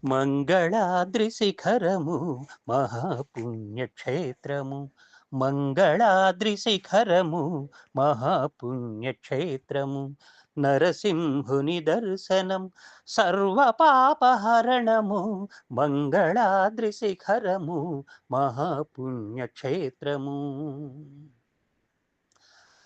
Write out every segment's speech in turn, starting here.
మంగళాద్రి శిఖరము మహాపుణ్యక్షేత్రము. మంగళాద్రి శిఖరము మహాపుణ్యక్షేత్రము. నరసింహుని దర్శనం సర్వపాపహరణము. మంగళాద్రి శిఖరము మహాపుణ్యక్షేత్రము.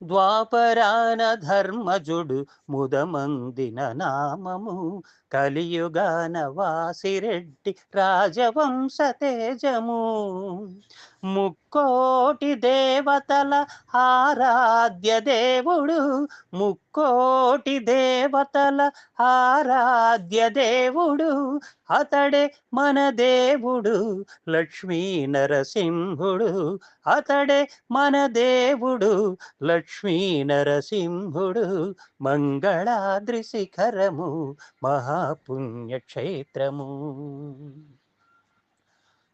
ద్వాపరాన ధర్మజుడు ముదమందిన నామము. కలియుగాన వాసిరెడ్డి రాజవంశ తేజము. ముక్కోటి దేవతల ఆరాధ్య దేవుడు. ముక్కోటి దేవతల ఆరాధ్య దేవుడు. అతడే మన దేవుడు లక్ష్మీ నరసింహుడు. అతడే మన దేవుడు లక్ష్మీ నరసింహుడు. మంగళాద్రి శిఖరము మహాపుణ్యక్షేత్రము.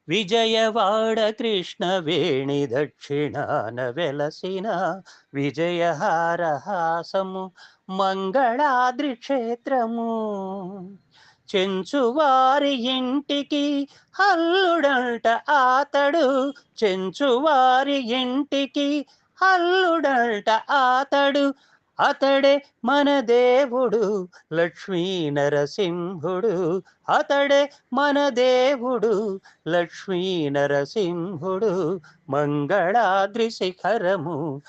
విజయవాడ కృష్ణవేణి దక్షిణాన వెలసిన విజయహారహాసము మంగళాద్రి క్షేత్రము. చెంచువారి ఇంటికి అల్లుడంట ఆతడు. చెంచువారి ఇంటికి అల్లుడంట ఆతడు. అతడే మన దేవుడు లక్ష్మీ నరసింహుడు. అతడే మన దేవుడు లక్ష్మీ నరసింహుడు. మంగళాద్రి శిఖరము